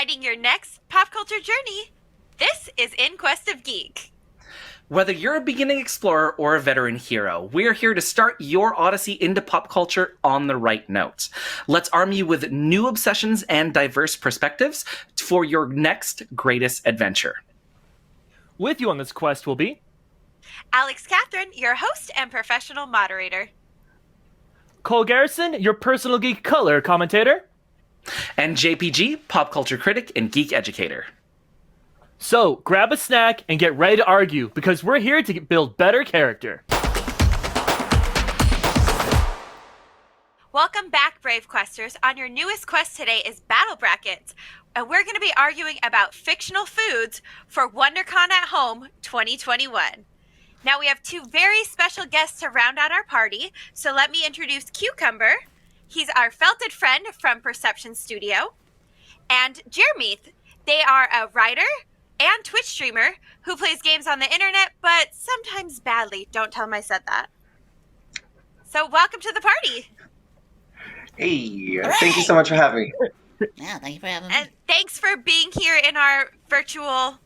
guiding your next pop culture journey. This is In Quest of Geek. Whether you're a beginning explorer or a veteran hero, we're here to start your odyssey into pop culture on the right note. Let's arm you with new obsessions and diverse perspectives for your next greatest adventure. With you on this quest will be Alix Catherine, your host and professional moderator. Cole Garrison, your personal geek color commentator. And JPG, pop culture critic and geek educator. So, grab a snack and get ready to argue, because we're here to build better character. Welcome back, Brave Questers. On your newest quest today is Battle Brackets, and we're going to be arguing about fictional foods for WonderCon at Home 2021. Now, we have two very special guests to round out our party, so let me introduce Cucumber. He's our felted friend from Perception Studio. And Jermeeth. They are a writer and Twitch streamer who plays games on the internet, but sometimes badly. Don't tell them I said that. So welcome to the party. Hey, thank you so much for having me. Yeah, thank you for having me. And thanks for being here in our virtual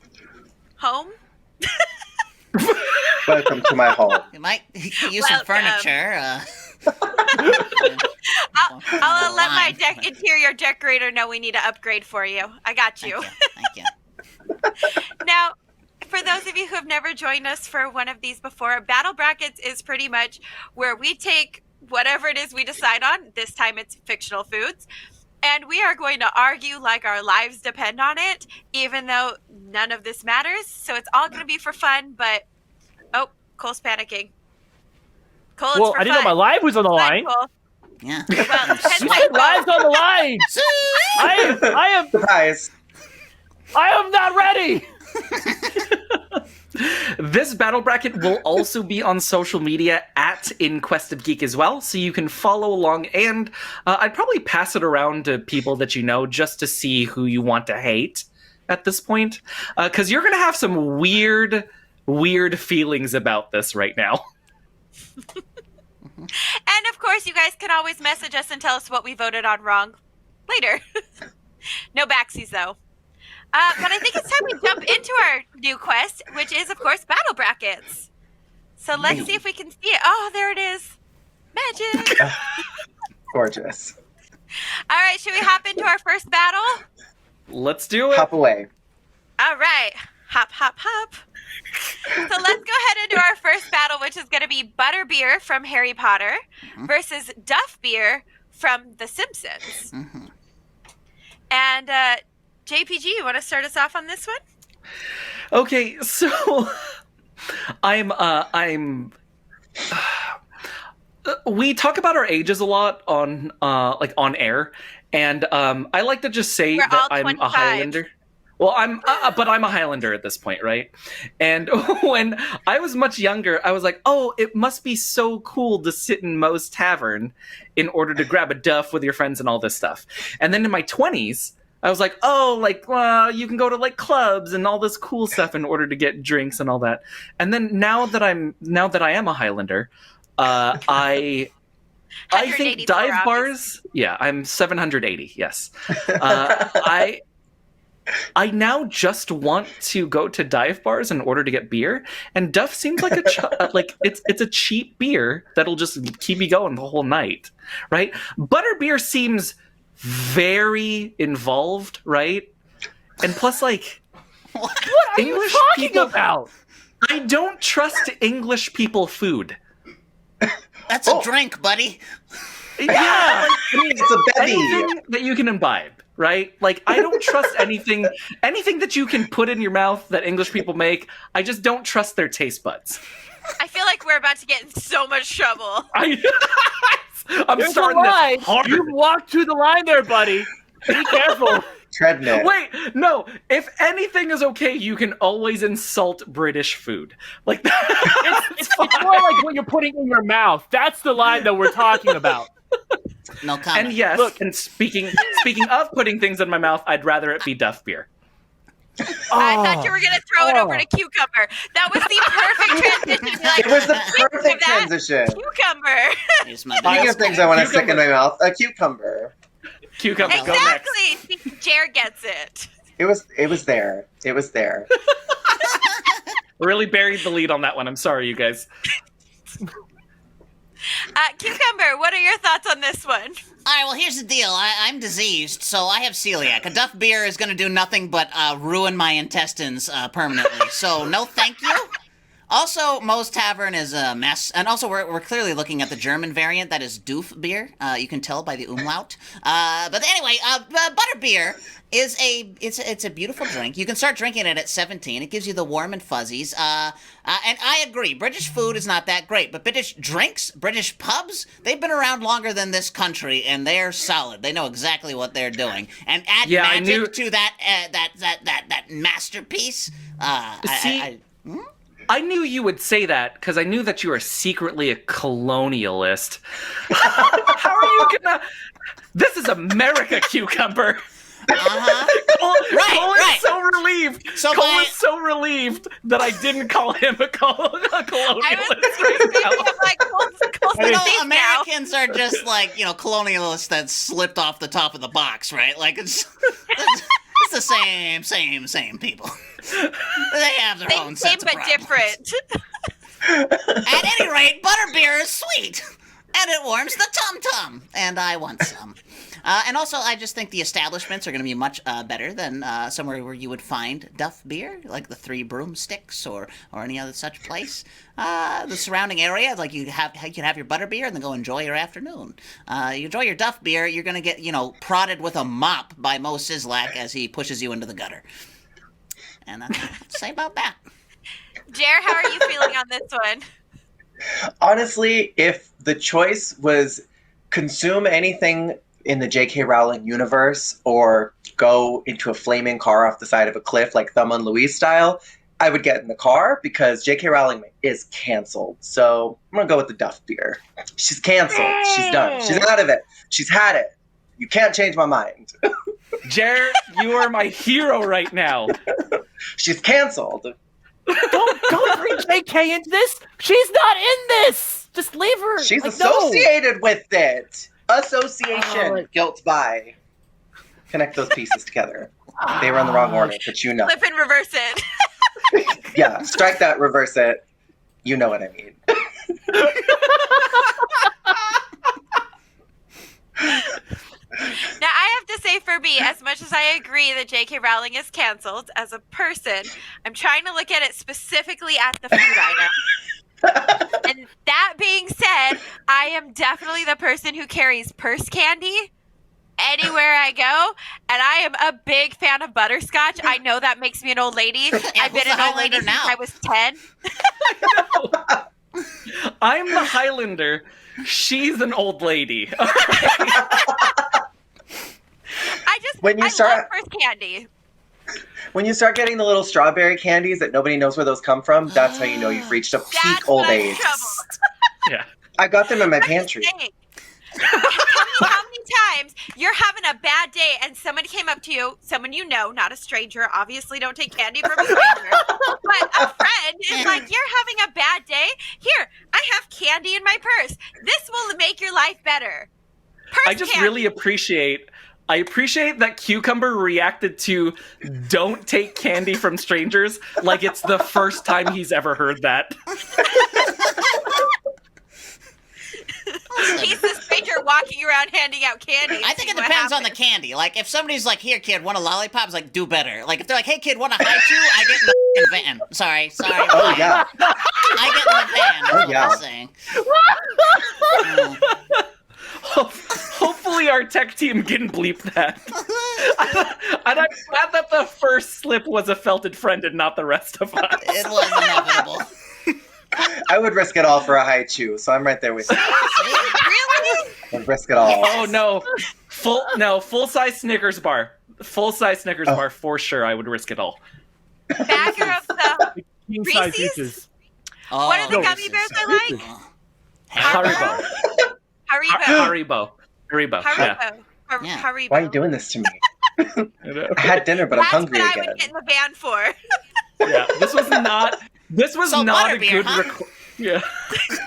home. Welcome to my home. You might use some furniture. I'll let my interior decorator know we need to upgrade for you. I got you. Thank you. Now, for those of you who have never joined us for one of these before, Battle Brackets is pretty much where we take whatever it is we decide on. This time it's fictional foods. And we are going to argue like our lives depend on it, even though none of this matters. So it's all going to be for fun, but... Oh, Cole's panicking. Cole, well, I didn't know my life was on the line. Yeah. Well, My live's on the line. I am. Surprise. I am not ready. This battle bracket will also be on social media at In Quest of Geek as well, so you can follow along, and I'd probably pass it around to people that you know just to see who you want to hate at this point, because you're going to have some weird feelings about this right now. And of course, you guys can always message us and tell us what we voted on wrong later. No backsies, though. But I think it's time we jump into our new quest, which is, of course, Battle Brackets. So let's see if we can see it. Oh, there it is. Magic. Gorgeous. All right, should we hop into our first battle? Let's do it. Hop away. All right. Hop, hop, hop. So let's go ahead and do our first battle, which is going to be Butterbeer from Harry Potter versus Duff Beer from The Simpsons. Mm-hmm. And JPG, you want to start us off on this one? Okay, so I'm we talk about our ages a lot on like on air, and I like to just say that I'm 25. a Highlander. Well, but I'm a Highlander at this point, right? And when I was much younger, I was like, oh, it must be so cool to sit in Moe's Tavern in order to grab a duff with your friends and all this stuff. And then in my 20s, I was like, oh, like, you can go to like clubs and all this cool stuff in order to get drinks and all that. And then now that I am a Highlander, I think dive bars. Yeah, I'm 780. Yes, I now just want to go to dive bars in order to get beer, and Duff seems like it's a cheap beer that'll just keep you going the whole night, right? Butterbeer seems very involved, right? And plus, like, what are you talking about? I don't trust English people food. That's a drink, buddy. Yeah, like, It's a bevy. anything that you can imbibe. Right? Like, I don't trust anything that you can put in your mouth that English people make. I just don't trust their taste buds. I feel like we're about to get in so much trouble. I'm There's starting a line. this hard. You walked through the line there, buddy. Be careful. Treadmill. Wait, no. If anything is okay, you can always insult British food. Like It's more like what you're putting in your mouth. That's the line that we're talking about. No comment. And yes, Look. and speaking of putting things in my mouth, I'd rather it be Duff beer. I thought you were going to throw it over to Cucumber. That was the perfect transition. Like, It was the "Think of perfect that, transition. Cucumber. Here's my Speaking of things I want to stick in Cucumber. my mouth, a cucumber. Cucumber, go next. Exactly. Jer gets it. It was there. It was there. Really buried the lead on that one. I'm sorry, you guys. Cucumber, what are your thoughts on this one? All right, well, here's the deal. I'm diseased, so I have celiac. A Duff beer is going to do nothing but ruin my intestines permanently. So, no thank you. Also, Moe's Tavern is a mess. And also, we're clearly looking at the German variant. That is Doof beer. You can tell by the umlaut. But anyway, Butterbeer is it's a beautiful drink. You can start drinking it at 17. It gives you the warm and fuzzies. And I agree, British food is not that great. But British drinks, British pubs, they've been around longer than this country, and they're solid. They know exactly what they're doing. And add magic to that masterpiece. I knew you would say that because I knew that you are secretly a colonialist. How are you gonna? This is America, Cucumber. Cole is so relieved. So Cole is so relieved that I didn't call him a colonialist. Americans are just like, colonialists that slipped off the top of the box, right? Like it's the same people. They have their own sets of problems. Different. At any rate, Butterbeer is sweet, and it warms the tum-tum, and I want some. And also, I just think the establishments are going to be much better than somewhere where you would find Duff beer, like the Three Broomsticks or any other such place. The surrounding area, like you can have your Butterbeer and then go enjoy your afternoon. You enjoy your Duff beer, you're going to get prodded with a mop by Mo Sislak as he pushes you into the gutter. And that's what I have to say about that. Jer, how are you feeling on this one? Honestly, if the choice was consume anything in the J.K. Rowling universe or go into a flaming car off the side of a cliff like Thelma and Louise style, I would get in the car because J.K. Rowling is canceled. So I'm going to go with the Duff beer. She's canceled. She's done. She's out of it. She's had it. You can't change my mind. Jer, you are my hero right now. She's canceled. Don't bring JK into this. She's not in this. Just leave her. She's no. associated with it. Association. Guilt by. Connect those pieces together. They were in the wrong order, but you know. Flip and reverse it. Yeah, strike that, reverse it. You know what I mean. Now, I have to say for me, as much as I agree that J.K. Rowling is canceled, as a person, I'm trying to look at it specifically at the food item. And that being said, I am definitely the person who carries purse candy anywhere I go, and I am a big fan of butterscotch. I know that makes me an old lady. I've been an old lady since I was 10. I'm the Highlander. She's an old lady. When you I love purse candy. When you start getting the little strawberry candies that nobody knows where those come from, that's how you know you've reached a peak old age. Yeah. I got them in my pantry. Tell me how many times you're having a bad day and somebody came up to you, someone you know, not a stranger, obviously don't take candy from a stranger, but a friend is like, you're having a bad day? Here, I have candy in my purse. This will make your life better. I just really appreciate that Cucumber reacted to don't take candy from strangers like it's the first time he's ever heard that. He's the stranger walking around handing out candy. I think it depends on the candy. Like, if somebody's like, here, kid, want a lollipop? It's like, do better. Like, if they're like, hey, kid, want a high chew? I get in the van. Sorry. Oh, yeah. I get in the van. That's what I'm saying. Hopefully our tech team didn't bleep that. And I'm glad that the first slip was a felted friend and not the rest of us. It was inevitable. I would risk it all for a high chew, so I'm right there with you. Really? I'd risk it all. Oh no. Full-size Snickers bar. Full-size Snickers bar for sure. I would risk it all. Bagger of the King-size Reese's? pieces. What are the gummy bears I like? Haribo. Haribo. Haribo. Yeah. Haribo. Why are you doing this to me? I had dinner, but I'm hungry That's again. what I would get in the van for. Yeah. This was not a good Yeah.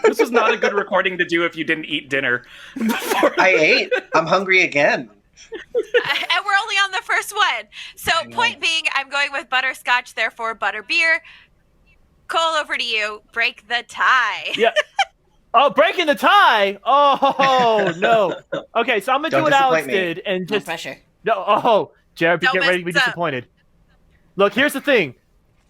This was not a good recording to do if you didn't eat dinner before. I ate. I'm hungry again. And we're only on the first one. So, point being, I'm going with butterscotch, therefore Butterbeer. Cole, over to you. Break the tie. Yeah. Oh, breaking the tie! Oh, no. Okay, so I'm going to do what Alex did and No just... pressure. No, oh, Jared, Don't get ready to be mess up. disappointed. Look, here's the thing.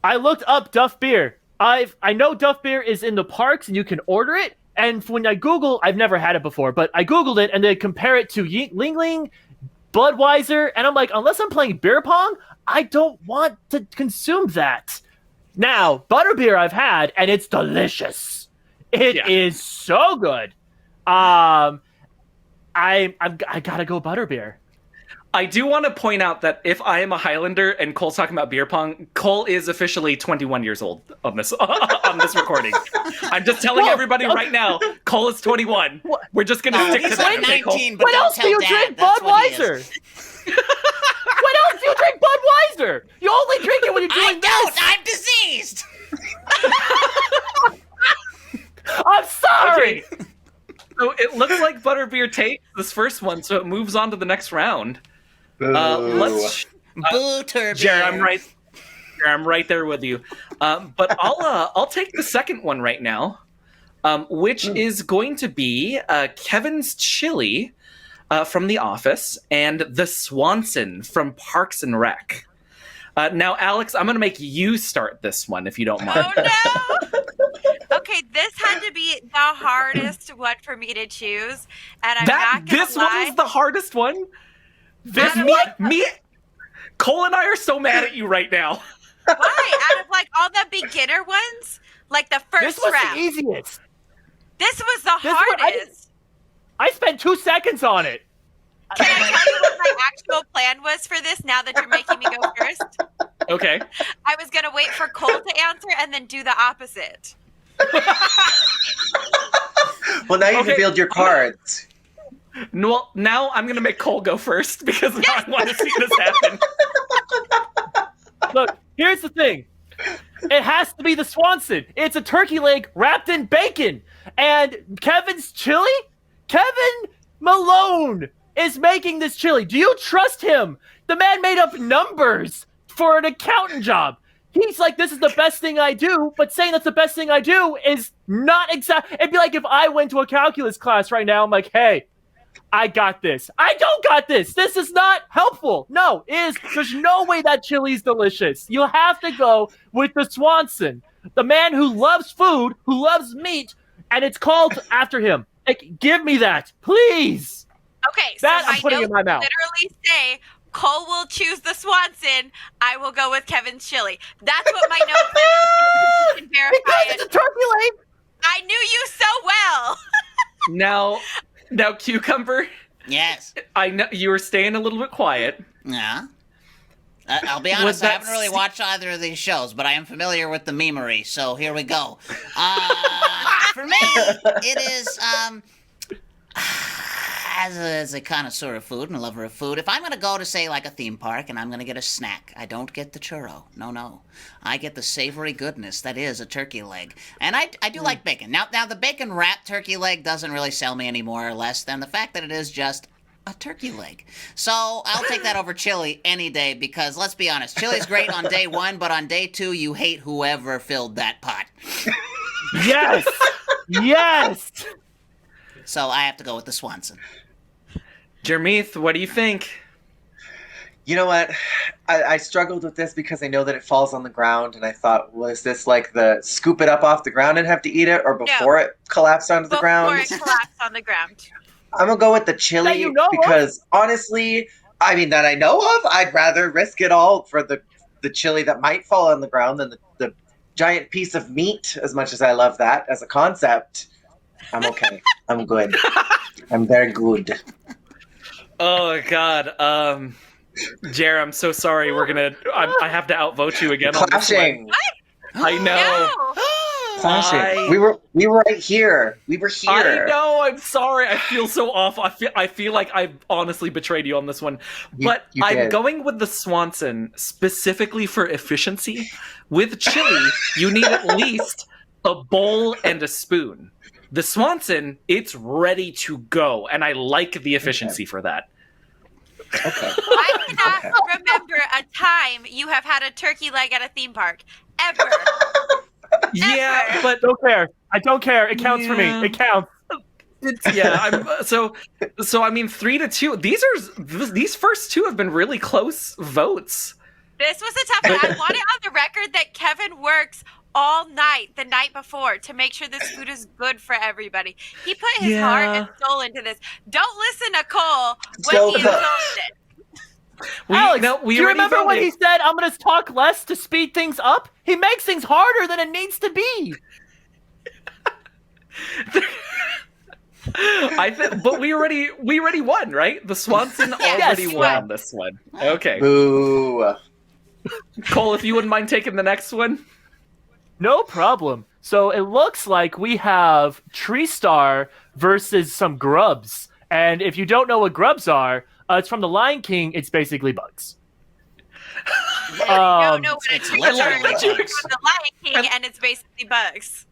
I looked up Duff Beer. I know Duff Beer is in the parks and you can order it. And when I Google, I've never had it before, but I Googled it and they compare it to Ling Ling, Budweiser, and I'm like, unless I'm playing beer pong, I don't want to consume that. Now, Butterbeer I've had, and it's delicious. It is so good. I gotta go Butterbeer. I do want to point out that if I am a Highlander and Cole's talking about beer pong, Cole is officially 21 years old on this on this recording. I'm just telling everybody right now, Cole is 21. We're just going to stick to He's that. like Okay, Cole? 19, but When don't else do tell you Dad. drink That's what he Budweiser? is. When else do you drink Budweiser? You only drink it when you're I doing don't. this. I'm diseased. I'm sorry. Okay. So it looks like Butterbeer takes this first one, so it moves on to the next round. Let's Butterbeer. Jared, I'm right there with you. But I'll take the second one right now, which is going to be Kevin's Chili from The Office and the Swanson from Parks and Rec. Now, Alex, I'm going to make you start this one if you don't mind. Oh, no. Okay, this had to be the hardest one for me to choose. And I'm not going to This lie. one's the hardest one. This me, Cole and I are so mad at you right now. Why? Out of like all the beginner ones? Like the This first was round. the easiest. This was the This one- hardest. I spent 2 seconds on it. Can I tell you what my actual plan was for this now that you're making me go first? Okay. I was going to wait for Cole to answer and then do the opposite. Well, now you Okay. revealed your cards. Well, now I'm going to make Cole go first because now I want to see this happen. Look, here's the thing. It has to be the Swanson. It's a turkey leg wrapped in bacon. And Kevin's chili? Kevin Malone is making this chili. Do you trust him? The man made up numbers for an accountant job. He's like, this is the best thing I do, but saying that's the best thing I do is not exact. It'd be like if I went to a calculus class right now, I'm like, hey, I got this. I don't got this. This is not helpful. No, there's no way that chili's delicious. You have to go with the Swanson, the man who loves food, who loves meat, and it's called after him. Like, give me that, please. Okay, so That I'm my putting in notes my mouth. literally say Cole will choose the Swanson. I will go with Kevin's chili. That's what my notes say. You can verify Because it. it's a turkey leg. I knew you so well. Now, Cucumber, Yes. I know you were staying a little bit quiet. Yeah. I'll be Was honest, I that haven't really watched either of these shows, but I am familiar with the memery, so here we go. For me, it is, as a connoisseur of food and a lover of food, if I'm going to go to, say, like a theme park and I'm going to get a snack, I don't get the churro. No. I get the savory goodness that is a turkey leg. And I do like bacon. Now, the bacon wrapped turkey leg doesn't really sell me any more or less than the fact that it is just a turkey leg. So I'll take that over chili any day because, let's be honest, chili's great on day one, but on day two, you hate whoever filled that pot. Yes. Yes. So I have to go with the Swanson. Jermeeth, what do you think? You know what? I struggled with this because I know that it falls on the ground, and I thought, was this like the scoop it up off the ground and have to eat it, or before it collapsed onto the ground? Before it collapsed on the ground. I'm gonna go with the chili That you know of? because honestly, I mean that I know of, I'd rather risk it all for the chili that might fall on the ground than the giant piece of meat. As much as I love that as a concept, I'm okay. I'm good. I'm very good. Oh God, Jer, I'm so sorry. I have to outvote you again. On this Clashing. one. I know. No. Clashing. We were right here. We were here. I know. I'm sorry. I feel so awful. I feel like I honestly betrayed you on this one. But You I'm did. going with the Swanson specifically for efficiency. With chili, you need at least a bowl and a spoon. The Swanson, it's ready to go, and I like the efficiency for that. Okay. I cannot remember a time you have had a turkey leg at a theme park. Ever. Yeah, Ever. but Don't care. I don't care. It counts for me. Yeah. It counts. So I mean 3-2. These first two have been really close votes. This was a tough one. I want it on the record that Kevin works all night the night before to make sure this food is good for everybody. He put his heart and soul into this. Don't listen to Cole when he insults it. Alex, do you already remember when voted. he said, I'm going to talk less to speed things up? He makes things harder than it needs to be. But we already won, right? The Swanson already Yes, won this one. Okay. Boo. Cole, if you wouldn't mind taking the next one. No problem. So it looks like we have Treestar versus some grubs. And if you don't know what grubs are, it's from The Lion King. It's basically bugs. No, it's it's literally bugs. bugs. From the Lion King, and it's basically bugs.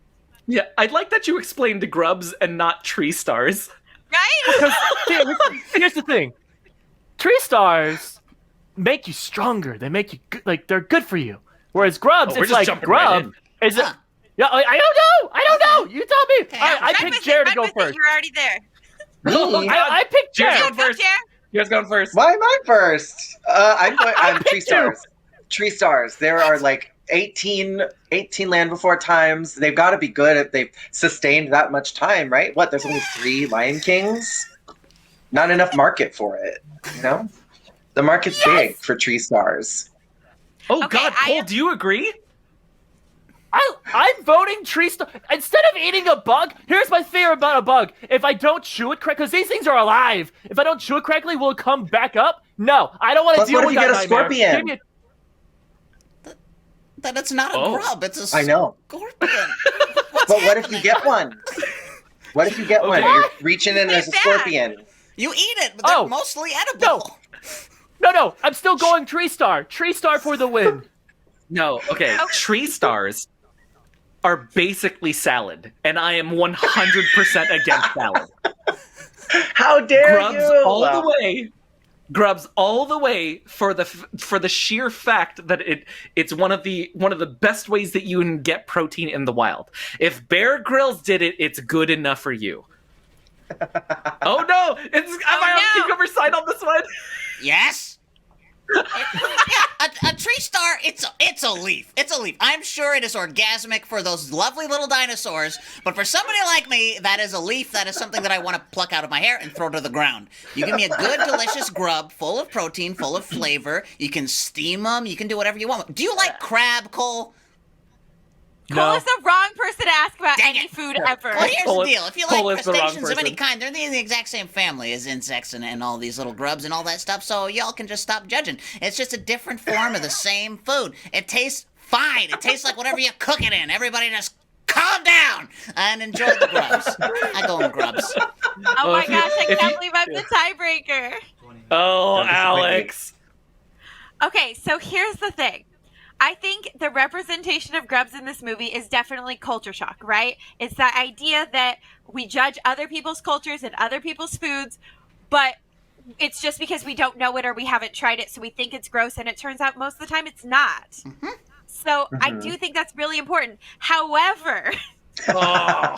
Yeah, I'd like that you explained grubs and not tree stars. Right? Here's the thing. Treestars make you stronger. They make you good, like they're good for you. Whereas grubs, We're it's just like jumping right grub. in. Is it? Huh. Yeah, I don't know. You tell me. Okay, I picked Jared to go first. You're already there. Me? I picked Jared. Jared. Going first. Jared. You guys going first. Why am I first? I'm Tree picked you. Stars. Tree Stars. There are like 18 Land Before Times. They've got to be good if they've sustained that much time, right? What? There's only 3 Lion Kings. Not enough market for it. You know, the market's big for Tree Stars. Oh Okay, God, I Cole, am- do you agree? I'm voting Treestar. Instead of eating a bug, here's my fear about a bug. If I don't chew it correctly, because these things are alive. If I don't chew it correctly, will it come back up? No, I don't want to Plus, deal what if with you that get a nightmare. scorpion? Give me a- That it's not a Oh. grub. It's a I know. scorpion. But what if you get one? What if you get one? Okay. You're reaching in as a It's bad. scorpion. You eat it, but they're Oh. mostly edible. No, I'm still going Treestar. Treestar for the win. No. Okay. Tree stars are basically salad, and I am 100% against salad. How dare Grubs you? all the way. Grubs all the way for the sheer fact that it's one of the best ways that you can get protein in the wild. If Bear Grylls did it, it's good enough for you. Oh no! Am I on no. Cucumber side on this one? Yes. A tree star. It's a leaf. It's a leaf. I'm sure it is orgasmic for those lovely little dinosaurs, but for somebody like me, that is a leaf. That is something that I want to pluck out of my hair and throw to the ground. You give me a good, delicious grub, full of protein, full of flavor. You can steam them. You can do whatever you want. Do you like crab, Cole? Cole is the wrong person to ask about Dang any it. food ever. Well, here's Cole the is- deal. If you Cole like is the wrong crustaceans of any person. kind, they're in the exact same family as insects and all these little grubs and all that stuff, so y'all can just stop judging. It's just a different form of the same food. It tastes fine. It tastes like whatever you cook it in. Everybody just calm down and enjoy the grubs. I go in grubs. Oh my if you- gosh, I if can't you- believe I'm the tiebreaker. Oh, Don't disappoint me. Alex. Okay, so here's the thing. I think the representation of grubs in this movie is definitely culture shock, right? It's that idea that we judge other people's cultures and other people's foods, but it's just because we don't know it or we haven't tried it, so we think it's gross, and it turns out most of the time it's not. So I do think that's really important. However, Oh.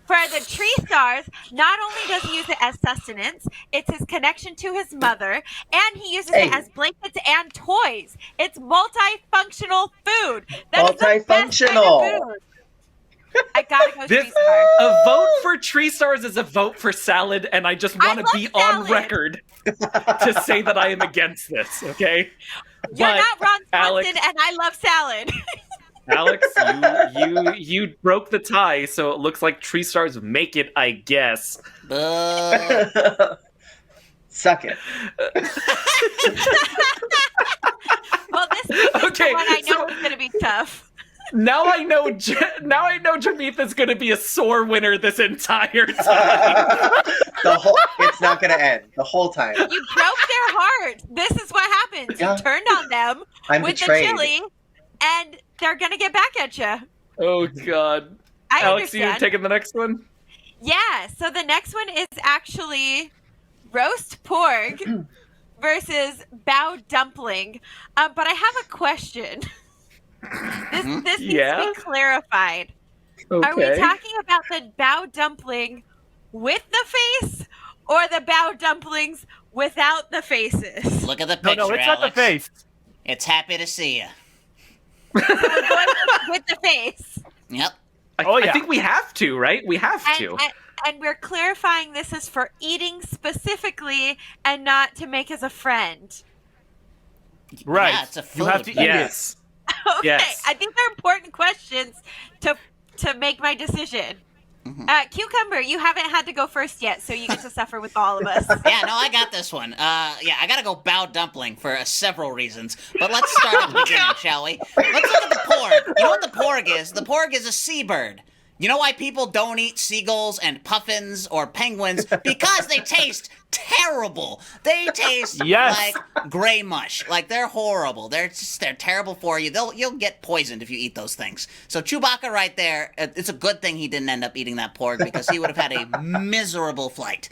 for the tree stars, not only does he use it as sustenance, it's his connection to his mother, and he uses it Hey. as blankets and toys. It's multifunctional food. That is the best kind Multifunctional. of food. I gotta go This tree star. a vote for tree stars is a vote for salad, and I just I want to love be on salad. record to say that I am against this. Okay, You're but not Ron Alex, Swanson, and I love salad. Alex, you broke the tie, so it looks like tree stars make it. I guess. Boo. Suck it. Well, this is Okay, the one I know so- is gonna be tough. Now I know. Now I know Jermeeth is going to be a sore winner this entire time. It's not gonna end the whole time. You broke their heart. This is what happens. Yeah. You turned on them I'm with betrayed. the chili, and they're gonna get back at you. Oh God, I Alex, you understand. taking the next one? Yeah. So the next one is actually roast porg versus bao dumpling. But I have a question. This needs to be clarified. Okay. Are we talking about the bao dumpling with the face or the bao dumplings without the faces? Look at the picture, No, it's Alex. not the face. It's happy to see you. We're going with the face. Yep. I think we have to, right? We have to. And we're clarifying this is for eating specifically and not to make as a friend. Right. Yeah, it's a food. You have to eat Yes. Okay, Yes. I think they're important questions to make my decision. Cucumber, you haven't had to go first yet, so you get to suffer with all of us. Yeah, no, I got this one. I gotta go bao dumpling for several reasons. But let's start at the beginning, shall we? Let's look at the porg. You know what the porg is? The porg is a seabird. You know why people don't eat seagulls and puffins or penguins? Because they taste terrible. They taste like gray mush. Like, they're horrible. They're terrible for you. You'll get poisoned if you eat those things. So Chewbacca right there, it's a good thing he didn't end up eating that porg because he would have had a miserable flight.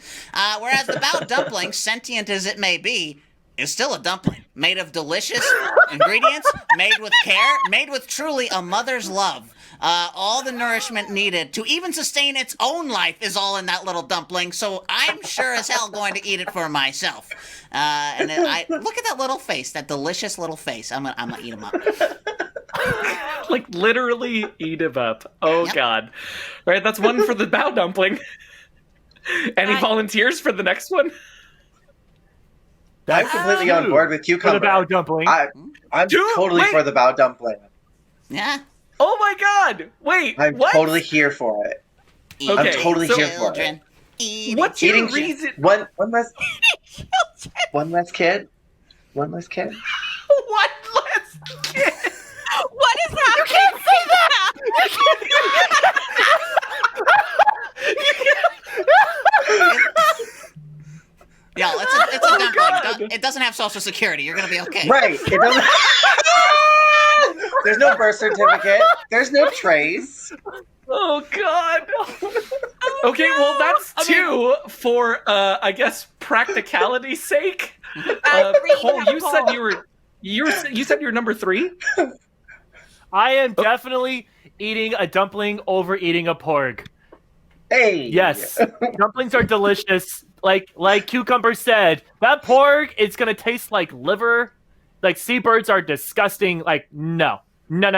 Whereas the bao dumpling, sentient as it may be, is still a dumpling. Made of delicious ingredients, made with care, made with truly a mother's love. All the nourishment needed to even sustain its own life is all in that little dumpling, so I'm sure as hell going to eat it for myself. And look at that little face, that delicious little face. I'm gonna eat him up. Like, literally eat him up. Oh, Yep. God. All right, that's one for the bao dumpling. Any volunteers for the next one? I'm completely on board with For cucumber. the bao dumpling. I'm totally for the bao dumpling. Yeah. Oh, my God. Wait, I'm what? totally here for it. Okay, I'm totally so- here for it. Children. Eating What's your Eating reason? one less one less kid. One less kid. What? Let's get... What is happening? You can't say that! Yeah, it's a dumpling. It doesn't have social security. You're gonna be okay. Right. It doesn't. There's no birth certificate. There's no trace. Oh, God. Okay, well, that's two for, I guess, practicality's sake. Cole, you said you were number 3? I am definitely eating a dumpling over eating a porg. Hey. Yes, dumplings are delicious. Like Cucumber said, that porg, it's gonna taste like liver. Like, seabirds are disgusting. Like, no. Mush.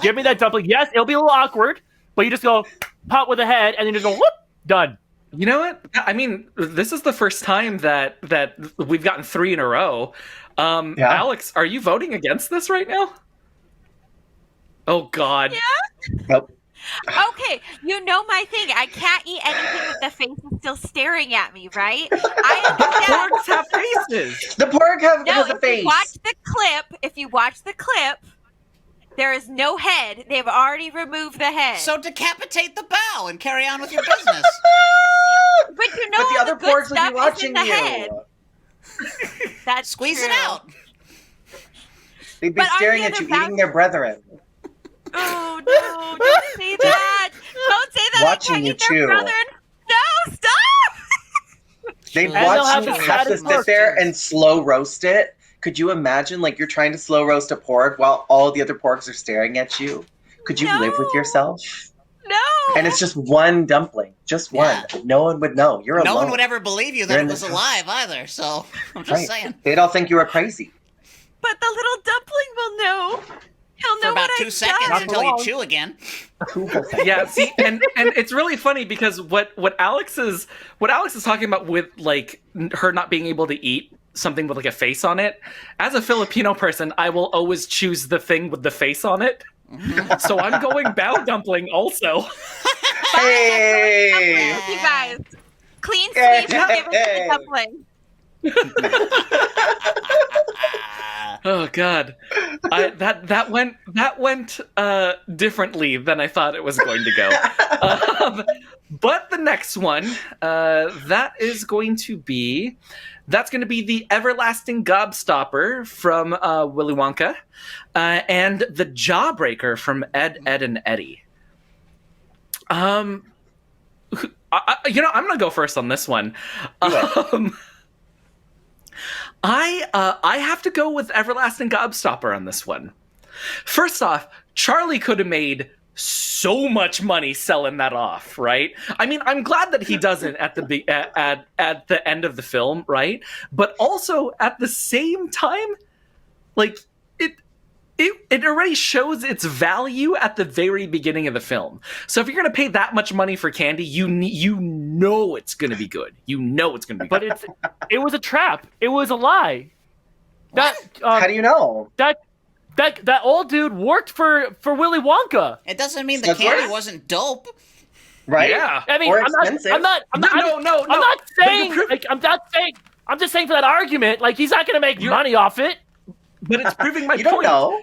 Give me that dumpling. Yes, it'll be a little awkward, but you just go pop with the head and then you just go whoop, done. You know what? I mean, this is the first time that we've gotten 3 in a row. Alix, are you voting against this right now? Oh, God. Yeah? Nope. Okay, you know my thing. I can't eat anything with the face still staring at me, right? Porgs have faces. The porg has a if face. you watch the clip, there is no head. They've already removed the head. So decapitate the bow and carry on with your business. but you know But the all other good porgs would stuff be watching is in the head. you. That's Squeeze true. it out. They'd be But aren't staring the at you, other eating their brethren. Oh no! Don't say that! Don't say that! Watching I can't you eat their chew. brother. No! Stop! They'd And they'll watch have you to have to satisfy sit there and slow roast it. Could you imagine, like, you're trying to slow roast a porg while all the other porgs are staring at you? Could you live with No. yourself? No! And it's just one dumpling. Just one. No one would know. You're alone. No one would ever believe you that You're it in was the- alive either. So I'm just Right. saying. They'd all think you were crazy. But the little dumpling will know. He'll For know about what 2 I've seconds done. until you long. chew again. Yeah, see, and it's really funny because what Alix is talking about with, like, her not being able to eat something with, like, a face on it. As a Filipino person, I will always choose the thing with the face on it. So I'm going bao dumpling also. Hey! You guys. Clean Hey. sweep. Give us the dumpling. Oh, God, that went differently than I thought it was going to go. But the next one, that's going to be the everlasting Gobstopper from Willy Wonka, and the Jawbreaker from Ed, Edd and Eddy. I'm gonna go first on this one. I have to go with Everlasting Gobstopper on this one. First off, Charlie could have made so much money selling that off, right? I mean, I'm glad that he doesn't at the end of the film, right? But also at the same time, like it already shows its value at the very beginning of the film. So if you're going to pay that much money for candy, you know it's going to be good. You know it's going to be good. But it was a trap. It was a lie. That How do you know? That old dude worked for Willy Wonka. It doesn't mean the That's candy right. wasn't dope. Right? Yeah. I mean, Or I'm expensive. not saying. Like, I'm not saying. I'm just saying for that argument, like he's not going to make money off it. But it's proving my You don't point. know.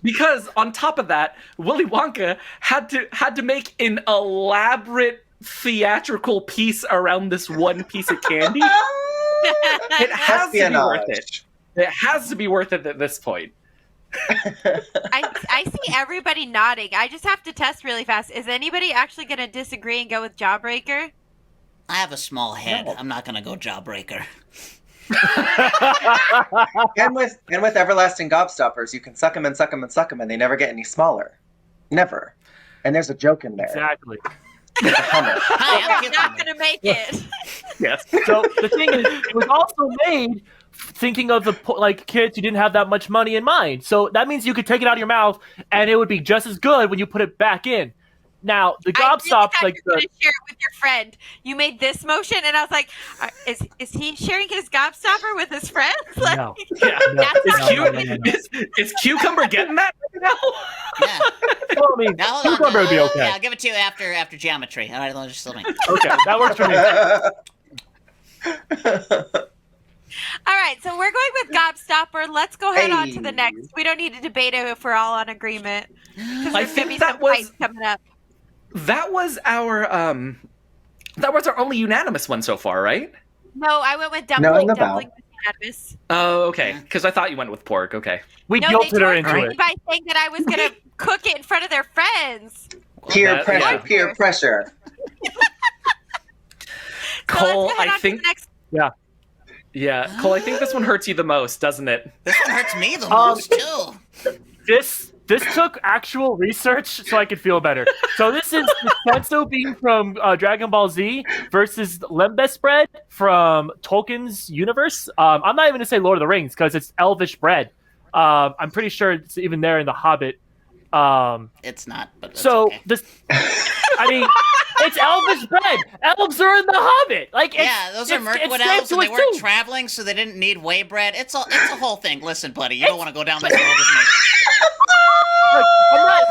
Because on top of that, Willy Wonka had to make an elaborate theatrical piece around this one piece of candy. It has to be worth it. It has to be worth it at this point. I see everybody nodding. I just have to test really fast. Is anybody actually going to disagree and go with Jawbreaker? I have a small head. No. I'm not gonna go Jawbreaker. And with Everlasting Gobstoppers, you can suck them and suck them and suck them, and they never get any smaller. Never. And there's a joke in there. Exactly. It's a hummer. Hi, I'm I'm Cucumber. not going to make it. Yes. So the thing is, it was also made thinking of the kids who didn't have that much money in mind. So that means you could take it out of your mouth, and it would be just as good when you put it back in. Now the I really Gobstopper, thought like you were going to share it with your friend. You made this motion, and I was like, is he sharing his Gobstopper with his friends? Like, no. Yeah. That's Is, not Cu- is Cucumber getting that right now? Yeah. Well, I mean, Now hold on. Cucumber would be okay. Yeah, I'll give it to you after geometry. All right, just let me. Okay, that works for me. all right, so we're going with Gobstopper. Let's go ahead on to the Hey. next. We don't need to debate it if we're all on agreement. 'Cause I there's gonna think be that some was- fights coming up. That was our only unanimous one so far, right? No, I went with No, Dumpling. no, Dumpling was unanimous. Oh, okay. Because I thought you went with pork. Okay. We No, they guilted her tortured into me it. by saying that I was going to cook it in front of their friends. Peer That- pressure, yeah. peer pressure. So Cole, let's go ahead I on to think the next. yeah, Cole, I think this one hurts you the most, doesn't it? This one hurts me the most too. This took actual research so I could feel better. So this is the Senso bean from Dragon Ball Z versus Lembas bread from Tolkien's universe. I'm not even gonna say Lord of the Rings because it's Elvish bread. I'm pretty sure it's even there in The Hobbit. It's not, but that's So okay. this, I mean, it's Elvish bread. Elves are in The Hobbit. Like, Yeah, those are Mirkwood safe elves, to and they weren't assume. traveling, so they didn't need whey bread. It's a whole thing. Listen, buddy, you don't want to go down this road with me. Look,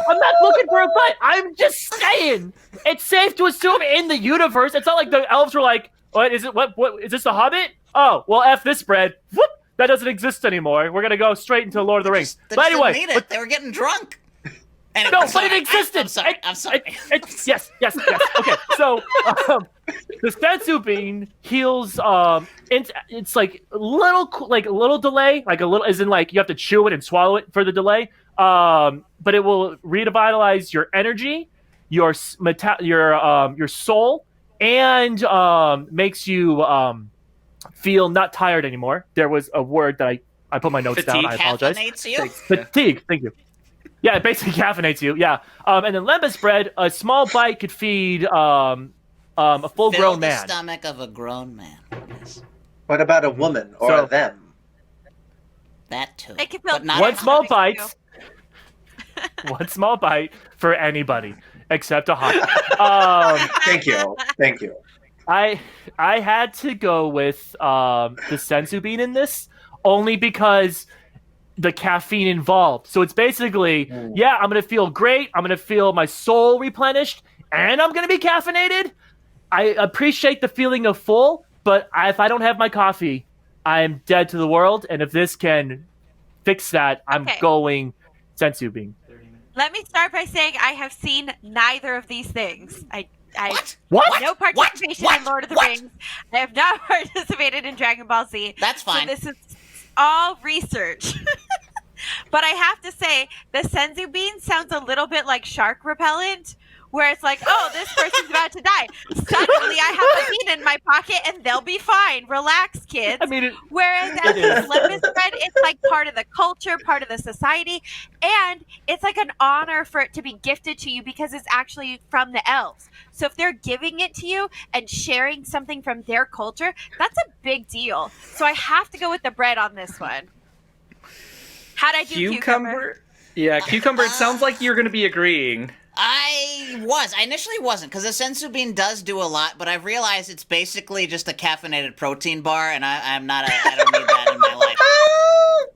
I'm not looking for a fight. I'm just saying it's safe to assume in the universe. It's not like the elves were like, "What is it? What is this? The Hobbit? Oh, well, f this bread. Whoop, that doesn't exist anymore. We're gonna go straight into Lord of the Rings." They But just anyway, didn't need it. They were getting drunk. Anyway, no, I'm but sorry. it existed. I'm sorry. I'm sorry. Yes. Okay, so the Sensu bean heals. It's like a little delay, like a little, as in like you have to chew it and swallow it for the delay. But it will revitalize your energy, your soul, and makes you feel not tired anymore. There was a word that I put my notes down. I apologize. Caffeinates you. Fatigue. Thank you. Yeah, it basically caffeinates you. Yeah. And then Lembas bread, a small bite could feed a Fill full-grown the man. stomach of a grown man. Yes. What about a woman or So- a them? That too. They can fill But not One everyone. small Thank bite. One small bite for anybody except a hot. Thank you. Thank you. I had to go with the sensu bean in this only because the caffeine involved. So it's basically, yeah, I'm gonna feel great. I'm gonna feel my soul replenished, and I'm gonna be caffeinated. I appreciate the feeling of full, but if I don't have my coffee, I'm dead to the world. And if this can fix that, I'm Okay. going sensu bean. Let me start by saying I have seen neither of these things. I What? What? no participation in Lord of the Rings. I have not participated in Dragon Ball Z. That's fine. So this is all research. But I have to say, the senzu bean sounds a little bit like shark repellent, where it's like, oh, this person's about to die. Suddenly I have a bean in my pocket and they'll be fine. Relax, kids. I mean, Whereas as the Olympus bread, it's like part of the culture, part of the society, and it's like an honor for it to be gifted to you because it's actually from the elves. So if they're giving it to you and sharing something from their culture, that's a big deal. So I have to go with the bread on this one. How'd I do, cucumber? Yeah, cucumber. It sounds like you're going to be agreeing. I initially wasn't, because the sensu bean does do a lot, but I've realized it's basically just a caffeinated protein bar, and I don't need that in my life.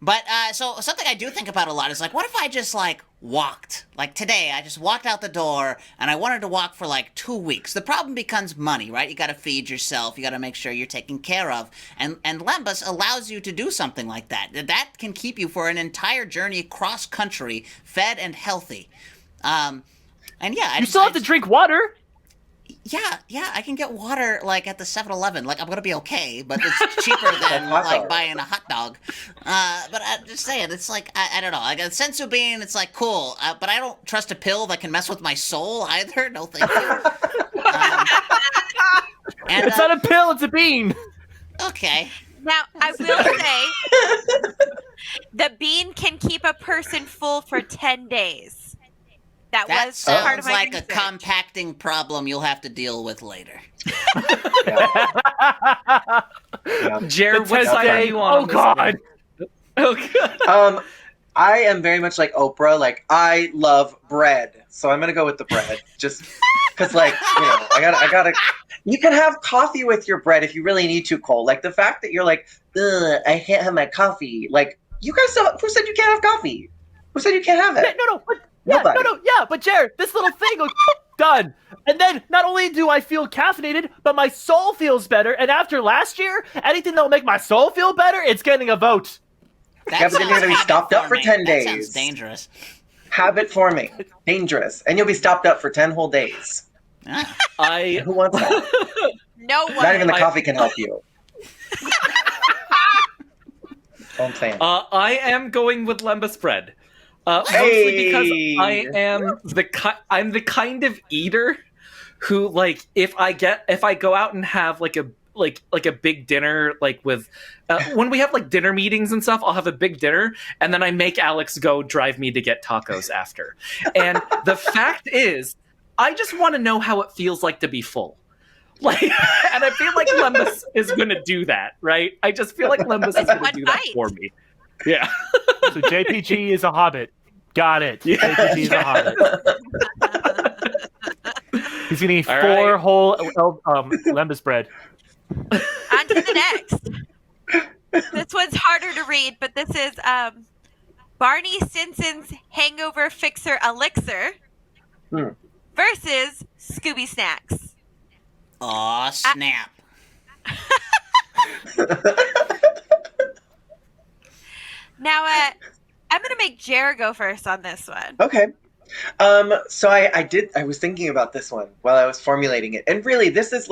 But, so something I do think about a lot is, like, what if I just, like, walked? Like, today, I just walked out the door, and I wanted to walk for, like, 2 weeks. The problem becomes money, right? You gotta feed yourself, you gotta make sure you're taken care of, and Lembas allows you to do something like that. That can keep you for an entire journey cross-country, fed and healthy. And yeah, you still have to drink water. Yeah, I can get water, like, at the 7-Eleven. Like, I'm gonna be okay, but it's cheaper than, like, buying a hot dog. But I'm just saying, it's like, I don't know. Like, a sensu bean, it's like, cool. But I don't trust a pill that can mess with my soul either. No, thank you. It's not a pill, it's a bean. Okay. Now, I will say, the bean can keep a person full for 10 days. That was part of my like research. a compacting problem you'll have to deal with later. Jared, what side are you on? Oh, God. Oh, God. I am very much like Oprah. Like, I love bread, so I'm gonna go with the bread. Just because, like, you know, I gotta. You can have coffee with your bread if you really need to, Cole. Like, the fact that you're like, ugh, I can't have my coffee. Like, you guys, who said you can't have coffee? Who said you can't have it? But Jared, this little thing goes done. And then not only do I feel caffeinated, but my soul feels better. And after last year, anything that will make my soul feel better, it's getting a vote. Yeah, but then you're gonna be stopped up for 10 days. That sounds dangerous. Habit forming, dangerous, and you'll be stopped up for 10 whole days. Who wants that? No one. Not even the coffee can help you. All I'm saying. I am going with Lembas bread. Mostly because I'm the kind of eater who, like, if I go out and have like a big dinner, like with when we have like dinner meetings and stuff, I'll have a big dinner and then I make Alix go drive me to get tacos after. And the fact is, I just want to know how it feels like to be full. Like, and I feel like Lembas is going to do that, right? I just feel like Lembas is going to do that for me. Yeah. So JPG is a hobbit. Got it. Yeah. JPG is a hobbit. He's gonna eat four whole Lembas bread. On to the next. This one's harder to read, but this is Barney Stinson's Hangover Fixer Elixir versus Scooby Snacks. Aw, snap. Now, I'm going to make Jared go first on this one. Okay. So I was thinking about this one while I was formulating it. And really, this is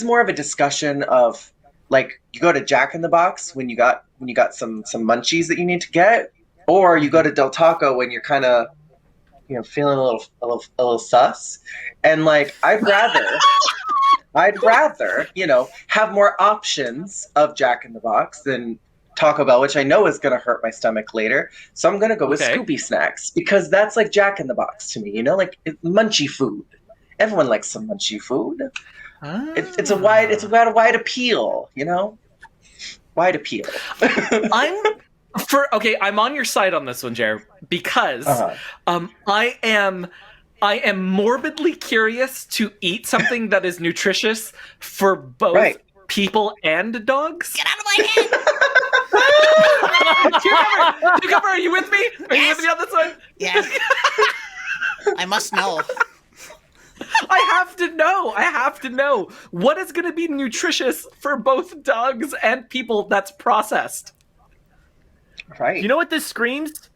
more of a discussion of, like, you go to Jack in the Box when you got some munchies that you need to get, or you go to Del Taco when you're kind of, you know, feeling a little sus. And, like, I'd rather, you know, have more options of Jack in the Box than Taco Bell, which I know is going to hurt my stomach later. So I'm going to go with Scooby Snacks, because that's like Jack in the Box to me, you know, like munchy food. Everyone likes some munchy food. It's a wide appeal, you know, wide appeal. I'm on your side on this one, Jared, because I am morbidly curious to eat something that is nutritious for both people and dogs. Get out of my head! Cucumber, are you with me? Are you with me on this one? Yes. I must know. I have to know. What is going to be nutritious for both dogs and people that's processed? Right. You know what this screams?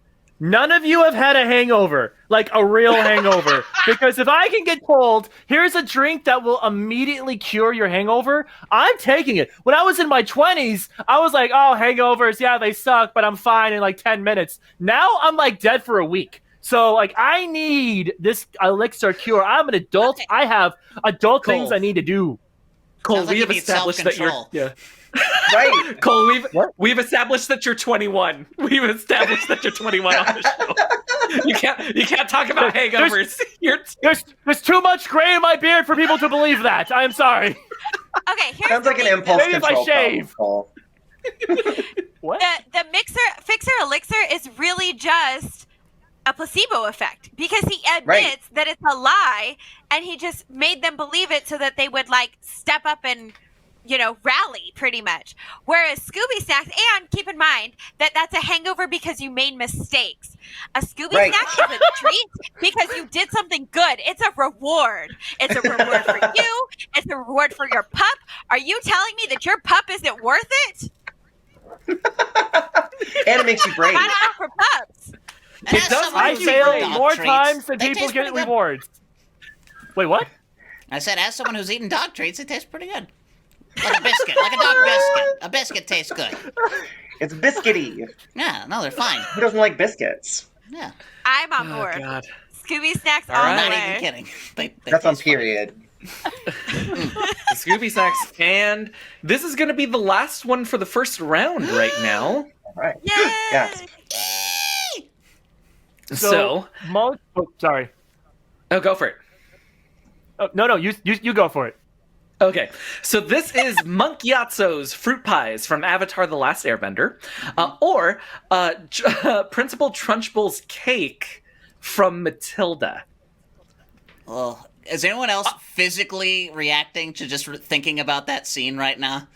None of you have had a hangover, like a real hangover. Because if I can get told, here's a drink that will immediately cure your hangover, I'm taking it. When I was in my 20s, I was like, oh, hangovers, yeah, they suck, but I'm fine in like 10 minutes. Now I'm like dead for a week. So, like, I need this elixir cure. I'm an adult. Okay. I have adult Cole. things I need to do. Cole, Sounds like we you have need established that you're self-control. Right. Cole, What? we've established that you're 21. We've established that you're 21 on the show. You can't talk about hangovers. There's too much gray in my beard for people to believe that. I'm sorry. Okay, here's Sounds the like an thing. impulse Maybe if I control problem, shave. Cole. What? The fixer elixir is really just a placebo effect because he admits Right. that it's a lie, and he just made them believe it so that they would like step up and rally pretty much. Whereas Scooby snacks, and keep in mind that that's a hangover because you made mistakes. A Scooby Right. snack is a treat because you did something good. It's a reward. It's a reward for you. It's a reward for your pup. Are you telling me that your pup isn't worth it? And it makes you brave. Shout out for pups. And It as does someone I make who's you eaten fail brave. dog more treats, times than they people taste get pretty good. rewards. Wait, what? I said, as someone who's eaten dog treats, it tastes pretty good. Like a biscuit, like a dog biscuit. A biscuit tastes good. It's biscuity. Yeah, no, they're fine. Who doesn't like biscuits? Yeah, I'm on Oh, board. God. Scooby snacks All all right. the I'm not way. even kidding. They That's on taste fine. period. The Scooby Snacks. And this is going to be the last one for the first round right now. All right. Yay! Yes. So, Oh, sorry. go for it. Oh, no, you go for it. Okay, so this is Monk Yatso's Fruit Pies from Avatar The Last Airbender, or Principal Trunchbull's Cake from Matilda. Oh, is anyone else physically reacting to just thinking about that scene right now?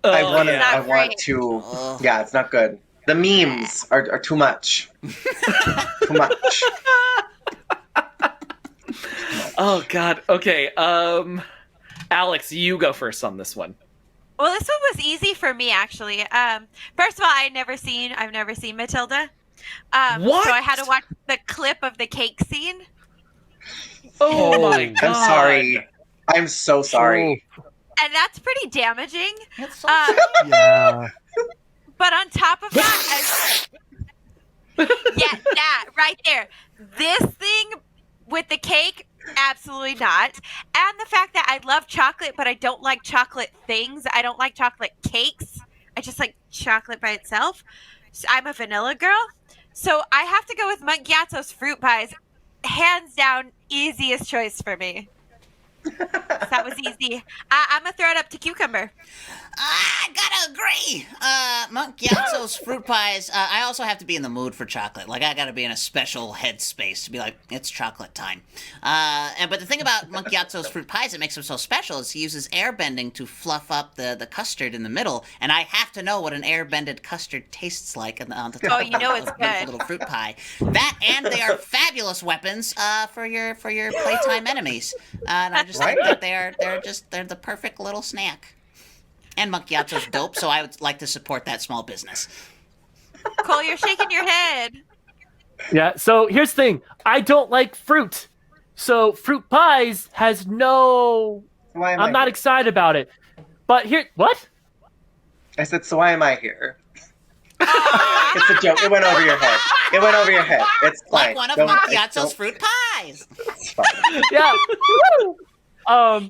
I Oh, want yeah. Not to. Ugh. Yeah, it's not good. The memes are too much. Too much. Oh, God. Okay, Alix, you go first on this one. Well, this one was easy for me actually. First of all, I've never seen Matilda. What? So I had to watch the clip of the cake scene. Oh, my God. I'm sorry. I'm so sorry. And that's pretty damaging. It's so Um, Yeah. but on top of that, that right there. This thing with the cake, absolutely not. And the fact that I love chocolate, but I don't like chocolate things. I don't like chocolate cakes. I just like chocolate by itself. So I'm a vanilla girl. So I have to go with Monk Yatso's Fruit Pies. Hands down, easiest choice for me. That was easy. I'm going to throw it up to Cucumber. I gotta agree. Monk Yatso's Fruit Pies. I also have to be in the mood for chocolate. Like, I gotta be in a special headspace to be like, it's chocolate time. But the thing about Monk Yatso's Fruit Pies that makes them so special is he uses airbending to fluff up the custard in the middle, and I have to know what an airbended custard tastes like on the top Oh, you know it's of a beautiful good. little fruit pie. That, and they are fabulous weapons for your playtime enemies. And I just think that they're the perfect little snack. And Monk Yatso's dope, so I would like to support that small business. Cole, you're shaking your head. Yeah, so here's the thing. I don't like fruit. So Fruit Pies has no... Why am I'm I not here? excited about it. But here... What? I said, so why am I here? It's a joke. It went over your head. It went over your head. It's fine. Like one of Don't- Monk don't- Yatso's fruit pies. It's fine. Yeah. Woo!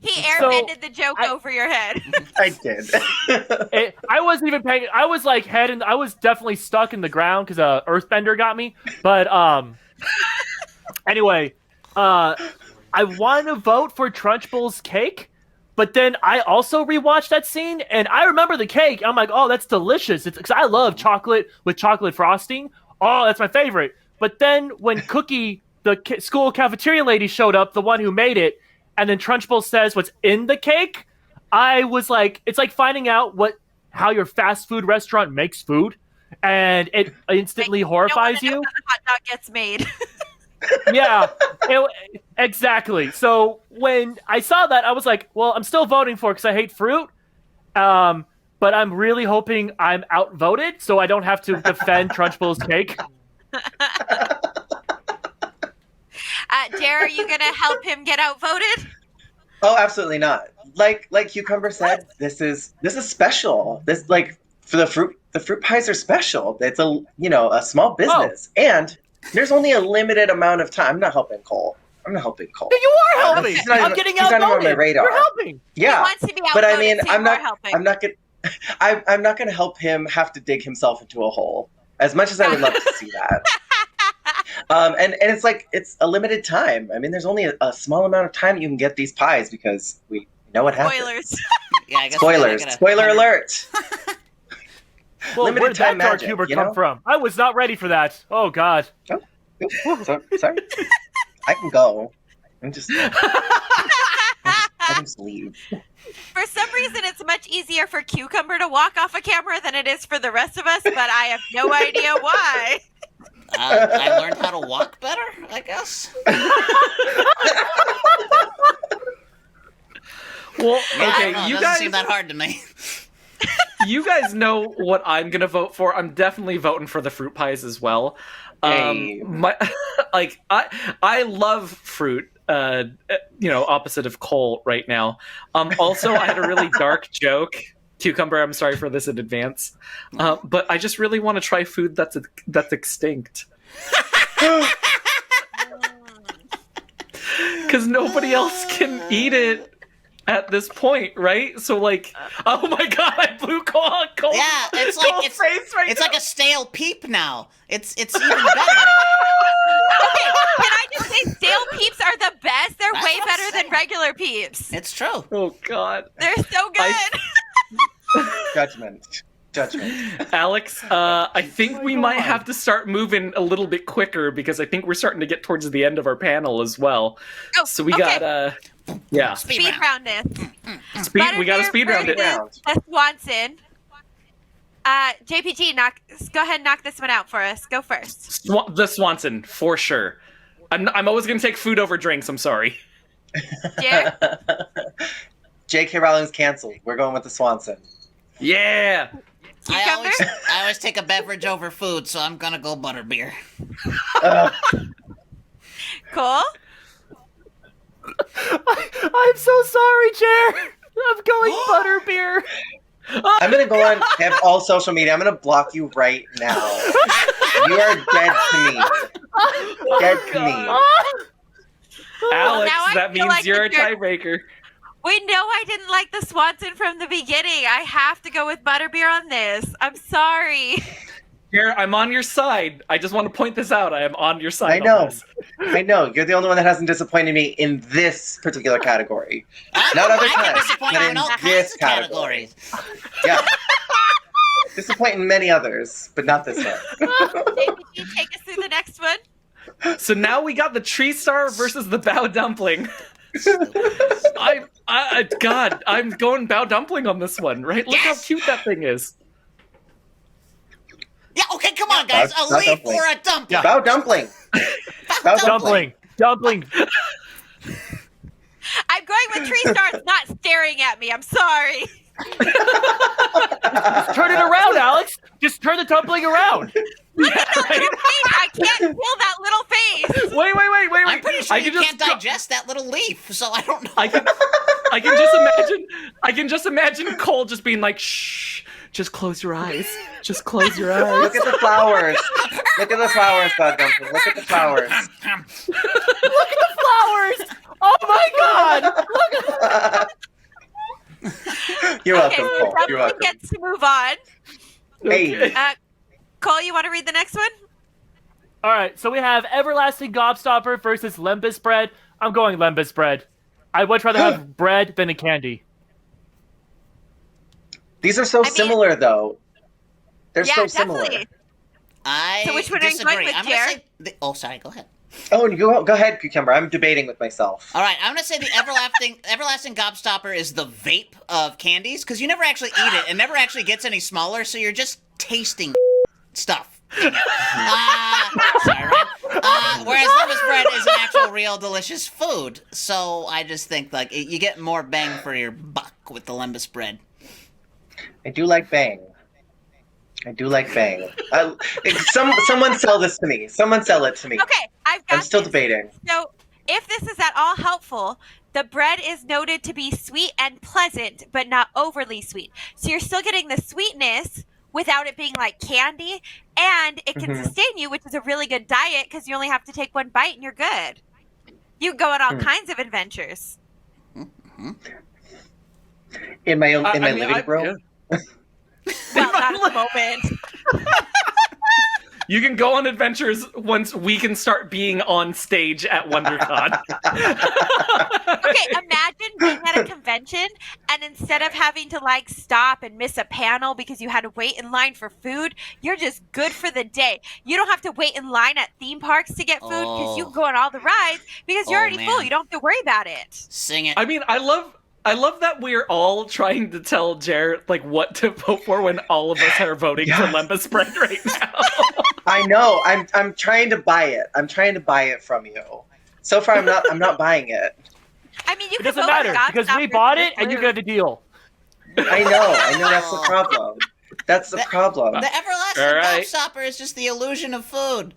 He so airbended the joke over your head. I did. I wasn't even paying... I was like I was definitely stuck in the ground because Earthbender got me. But anyway, I want to vote for Trunchbull's Cake. But then I also rewatched that scene, and I remember the cake. I'm like, oh, that's delicious. It's because I love chocolate with chocolate frosting. Oh, that's my favorite. But then when Cookie, the school cafeteria lady, showed up, the one who made it, and then Trunchbull says what's in the cake, I was like, it's like finding out how your fast food restaurant makes food, and it instantly horrifies you. you. Don't wanna know how the hot dog gets made. Yeah, exactly. So when I saw that, I was like, well, I'm still voting for it because I hate fruit. But I'm really hoping I'm outvoted so I don't have to defend Trunchbull's Cake. Dare, are you going to help him get outvoted? Oh, absolutely not. Like Cucumber said, this is special. This for the fruit pies are special. It's a small business. And There's only a limited amount of time. I'm not helping Cole. You are helping. He's not I'm even- getting he's not even on my outvoted. radar. You're helping. He Yeah, wants to be but I outvoted, mean, so I'm you are not. helping. I'm not gonna. I'm not gonna help him have to dig himself into a hole. As much as I would love to see that. And it's like it's a limited time. I mean, there's only a small amount of time you can get these pies because we know what happens. Spoilers. Yeah, I guess Spoilers. Spoiler alert. Well, Limited where did time that dark magic, humor you come know? from? I was not ready for that. Oh God. Sorry. I can go. I'm just. I can just leave. For some reason, it's much easier for Cucumber to walk off a camera than it is for the rest of us, but I have no idea why. I learned how to walk better, I guess. Well, Yeah, I okay, don't know, it you doesn't guys, seem that hard to me. you guys know what I'm gonna vote for. I'm definitely voting for the fruit pies as well. Hey. I love fruit. Opposite of Cole right now. Also, I had a really dark joke. Cucumber, I'm sorry for this in advance. But I just really want to try food that's extinct. Because nobody else can eat it at this point, right? So, like, oh my god, I blew Cole. Yeah, it's like Cole's face right it's now. like a stale peep now. It's even better. Okay, can I just say stale peeps are the best? They're That's way what I'm better saying. than regular peeps. It's true. Oh god. They're so good. Judgment. Alix, I think we might have to start moving a little bit quicker because I think we're starting to get towards the end of our panel as well. Oh, So we okay. got Speed Speed round. round this. we got to speed round it. versus The Swanson. JPG, go ahead and knock this one out for us. Go first. The Swanson for sure. I'm always going to take food over drinks. I'm sorry. Jared? J.K. Rowling's canceled. We're going with the Swanson. Yeah. Cucumber? I always take a beverage over food, so I'm gonna go butterbeer. Cole? I'm so sorry, Chair. I'm going butterbeer. I'm gonna go on have all social media. I'm gonna block you right now. You are dead to me. Dead to me. Alex, now I that feel means like you're a the jerk. tiebreaker. We know I didn't like the Swanson from the beginning. I have to go with Butterbeer on this. I'm sorry. Here, I'm on your side. I just want to point this out. I am on your side. I know. On this. I know. You're the only one that hasn't disappointed me in this particular category. Not other I can times, disappoint but you in in all this kinds of category. categories. Yeah. Disappoint in many others, but not this one. JPG, take us through the next one. So now we got the Treestar versus the Bow Dumpling. God, I'm going Bow Dumpling on this one, right? Look how cute that thing is. Yeah, okay, come on, guys. Bow A leaf dumpling. or a dumpling. Yeah. Bow Dumpling. Bow Dumpling. I'm going with Treestar. It's not staring at me. I'm sorry. Turn it around, Alex. Just turn the dumpling around. Look at that little face. I can't feel that little face. Wait. I'm pretty sure I you can can't digest that little leaf, so I don't know. I can just imagine Cole just being like, shh, just close your eyes. Just close your eyes. Look at the flowers. Look at the flowers, Bow Dumpling. Look at the flowers. Look at the flowers. Oh my God. You're welcome, Okay, Cole. so You're Dumpling welcome. gets to move on. Hey. Cole, you want to read the next one? All right, so we have everlasting Gobstopper versus Lembas bread. I'm going Lembas bread. I'd much rather have bread than a candy. These are so mean- similar, though. They're Yeah, so similar. definitely. I So which one are you disagree. going with, I'm gonna Jer? say oh, sorry. Go ahead. Oh, and go ahead, Cucumber. I'm debating with myself. All right, I'm gonna say the everlasting Gobstopper is the vape of candies because you never actually eat it. It never actually gets any smaller, so you're just tasting stuff. Sorry, Ryan. Whereas Lembas bread is an actual, real, delicious food. So I just think like you get more bang for your buck with the Lembas bread. I do like Bang. Someone sell this to me. Someone sell it to me. Okay, I've got I'm still this. debating. So, if this is at all helpful, the bread is noted to be sweet and pleasant, but not overly sweet. So you're still getting the sweetness without it being like candy, and it can Mhm. sustain you, which is a really good diet because you only have to take one bite and you're good. You can go on all kinds of adventures. In my I mean, living room. Well, not at the moment. You can go on adventures once we can start being on stage at WonderCon. Okay, imagine being at a convention and instead of having to like stop and miss a panel because you had to wait in line for food, you're just good for the day. You don't have to wait in line at theme parks to get food because you can go on all the rides because you're already full. Man. You don't have to worry about it. Sing it. I mean, I love that we're all trying to tell Jared like what to vote for when all of us are voting for Lemba Spread right now. I know. I'm trying to buy it. I'm trying to buy it from you. So far, I'm not buying it. I mean, you It can doesn't vote for matter because we Gobstopper bought for it and you food. got a deal. I know. That's the problem. That's the problem. The everlasting All right. Gobstopper is just the illusion of food.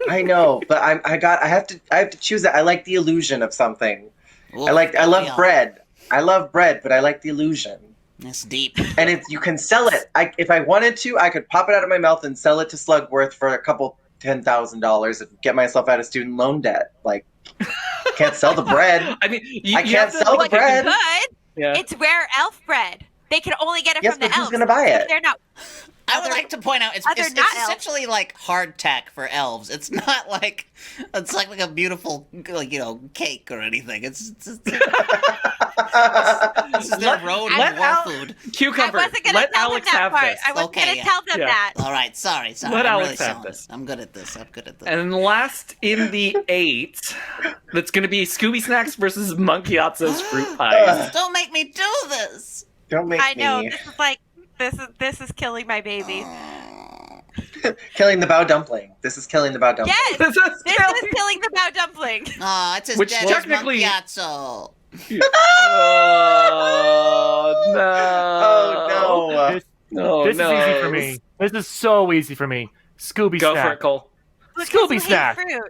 I know, but I have to choose it. I like the illusion of something. Ooh, I yeah. love bread. I love bread, but I like the illusion. That's deep. And you can sell it. If I wanted to, I could pop it out of my mouth and sell it to Slugworth for a couple $10,000 and get myself out of student loan debt. Like, can't sell the bread. I mean, I you can't have to, sell like, the bread. Good. Yeah. It's rare elf bread. They can only get it Yes, from the but who's elves. gonna buy it? They're not. I would Other- like to point out it's other not elves. essentially like hardtack for elves. It's not like a beautiful cake or anything. It's this is their road let war Al- food. Cucumber, I wasn't gonna let tell Alex them that have part. this. I wasn't Okay, gonna yeah. tell them Yeah. that. All right, sorry. Let I'm Alex really have selling this. it. I'm good at this. And last in the 8, that's going to be Scooby Snacks versus Monkeyatzo's Fruit Pies. Don't make me do this. Don't make I know. me. This is like this is killing my baby. Killing the Bao Dumpling. This is killing the Bao Dumpling. Yes, This is this is killing the Bao Dumpling. Oh, it's as Which dead technically- as Monkeyatzo. Oh, no. Oh, no. This, Oh, this no. is easy for me. This is so easy for me. Scooby Go for snack. it, Cole. Because Scooby you hate snack. fruit.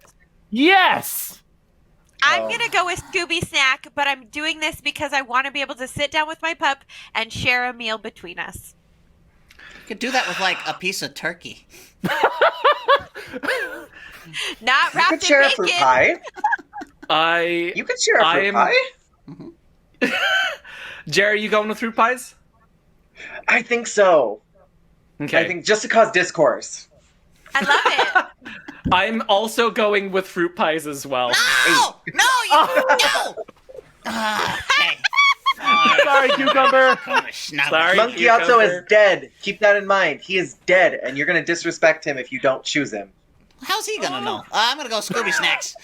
Yes. I'm Oh. gonna go with Scooby Snack, but I'm doing this because I want to be able to sit down with my pup and share a meal between us. You could do that with like a piece of turkey. Not You wrapped could in share a bacon. fruit pie. I You could share a fruit I'm- pie. Jerry, you going with fruit pies? I think so. Okay. I think just to cause discourse. I love it. I'm also going with fruit pies as well. No! No! No! Okay. Sorry, cucumber. Sorry, Monkeyatzo Cucumber. is dead. Keep that in mind. He is dead, and you're gonna disrespect him if you don't choose him. How's he gonna know? I'm gonna go Scooby Snacks.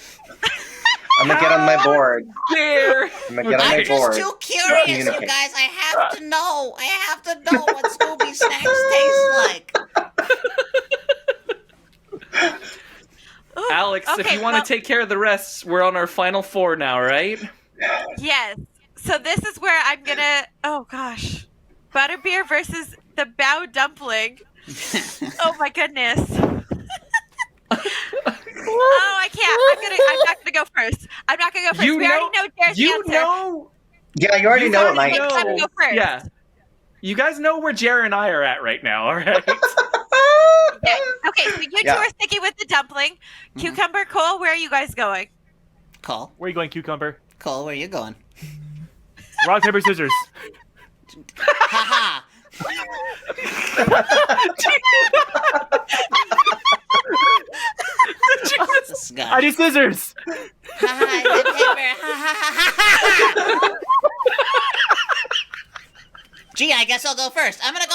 I'm gonna get on my board. There. I'm gonna get on I'm my just board. too curious, you Communicate. guys. I have to know. I have to know what Scooby Snacks taste like. Ooh, Alex, if okay, you want well, to take care of the rest, we're on our final 4 now, right? Yes. So this is where I'm gonna. Oh gosh, Butterbeer versus the Bao Dumpling. Oh my goodness. Oh, I can't. I'm not gonna go first. I'm not gonna go first. You we already know Jared's You answer. know. Yeah, you already You know what already my know. answer I'm is. go first. Yeah. You guys know where Jerry and I are at right now, all right? Yeah. Okay, so you two Yeah. are sticking with the dumpling. Cucumber, Cole, where are you guys going? Cole, Where are you going, cucumber? where you going? Rock, paper, scissors. Ha ha! This guy. I need scissors. Hi, the paper. Ha ha ha ha! Gee, I guess I'll go first. I'm gonna